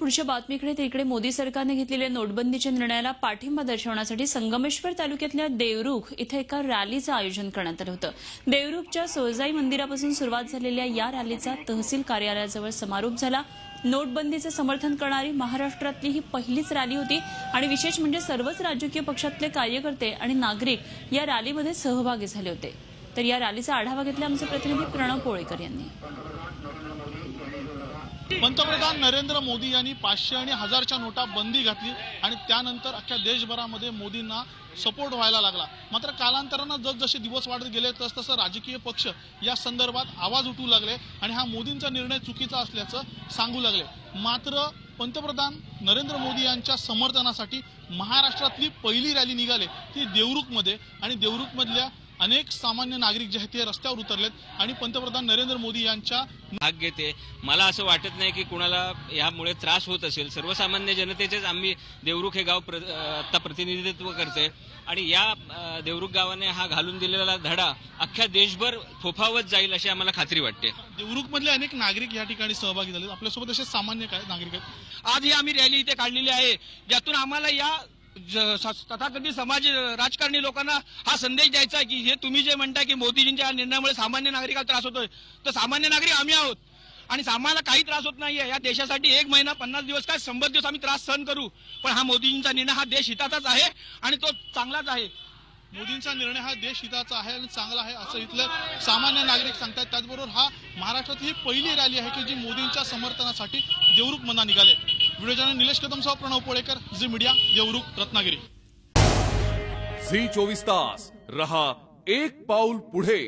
पुढच्या बातमीकडे तिकडे मोदी सरकारने घेतलेल्या नोटबंदीच्या निर्णयाला पाठिंबा दर्शवण्यासाठी संगमेश्वर तालुक्यातल्या देवरुख इथे एका रॅलीचं आयोजन करण्यात आलं होतं। देवरुखच्या सोळजाई मंदिरापासून सुरुवात झालेल्या या रॅलीचा तहसील कार्यालयाजवळ समारोप झाला। नोटबंदीचं समर्थन करणारी महाराष्ट्रातली ही पहिलीच रॅली होती आणि विशेष म्हणजे सर्वच राजकीय पक्षातले कार्यकर्ते आणि नागरिक या रॅलीमध्ये सहभागी झाले होते। तर या रॅलीचा आढावा घेतला आमचे प्रतिनिधी प्रणव पोळेकर यांनी। पंतप्रधान नरेंद्र मोदी यांनी 500 आणि 1000च्या नोटा बंदी घातली आणि त्यानंतर अख्ख्या देशभरामध्ये मोदींना सपोर्ट व्हायला लागला। मात्र कालांतराने जसजसे दिवस वाढत गेले तसतसं राजकीय पक्ष या संदर्भात आवाज उठवू लागले आणि हा मोदींचा निर्णय चुकीचा असल्याचं सांगू लागले। मात्र पंतप्रधान नरेंद्र मोदी यांच्या समर्थनासाठी महाराष्ट्रातली पहिली रॅली निघाली ती देवरुखमध्ये आणि देवरुखमधल्या अनेक सामान्य नागरिक जे आहेत ते रस्त्यावर उतरलेत आणि पंतप्रधान नरेंद्र मोदी यांच्या भाग घेते। मला असं वाटत नाही की कुणाला यामुळे त्रास होत असेल। सर्वसामान्य जनतेचेच आम्ही देवरुख हे गाव आता प्रतिनिधित्व करते आणि या देवरुख गावाने हा घालून दिलेला धडा अख्ख्या देशभर फोफावत जाईल अशी आम्हाला खात्री वाटते। देवरुखमधले अनेक नागरिक या ठिकाणी सहभागी झाले। आपल्यासोबत असे सामान्य काय नागरिक आहेत? आज ही आम्ही रॅली इथे काढलेली आहे ज्यातून आम्हाला या तथाकथित समाज राजकारणी लोकांना हा संदेश द्यायचा आहे की हे तुम्ही जे म्हणता की मोदीजींच्या निर्णयामुळे सामान्य नागरिकाला त्रास होतोय तर सामान्य नागरिक आम्ही आहोत आणि आम्हाला काही त्रास होत नाहीये। या देशासाठी 1 महिना 50 दिवस काय 100 दिवस आम्ही त्रास सहन करू पण हा मोदीजींचा निर्णय हा देश हिताचाच आहे आणि तो चांगलाच आहे। मोदींचा निर्णय हा देश हिताचा आहे आणि चांगला आहे असं इथले सामान्य नागरिक सांगतात। त्याचबरोबर हा महाराष्ट्रात ही पहिली रॅली आहे की जी मोदींच्या समर्थनासाठी देवरुखमधून निघाले। व्हिडिओ जर्नलिस्ट निलेश कदमसह Pranav Polekar, Zee media, Devrukh, Ratnagiri. Zee 24 तास रहा एक पाऊल पुढे।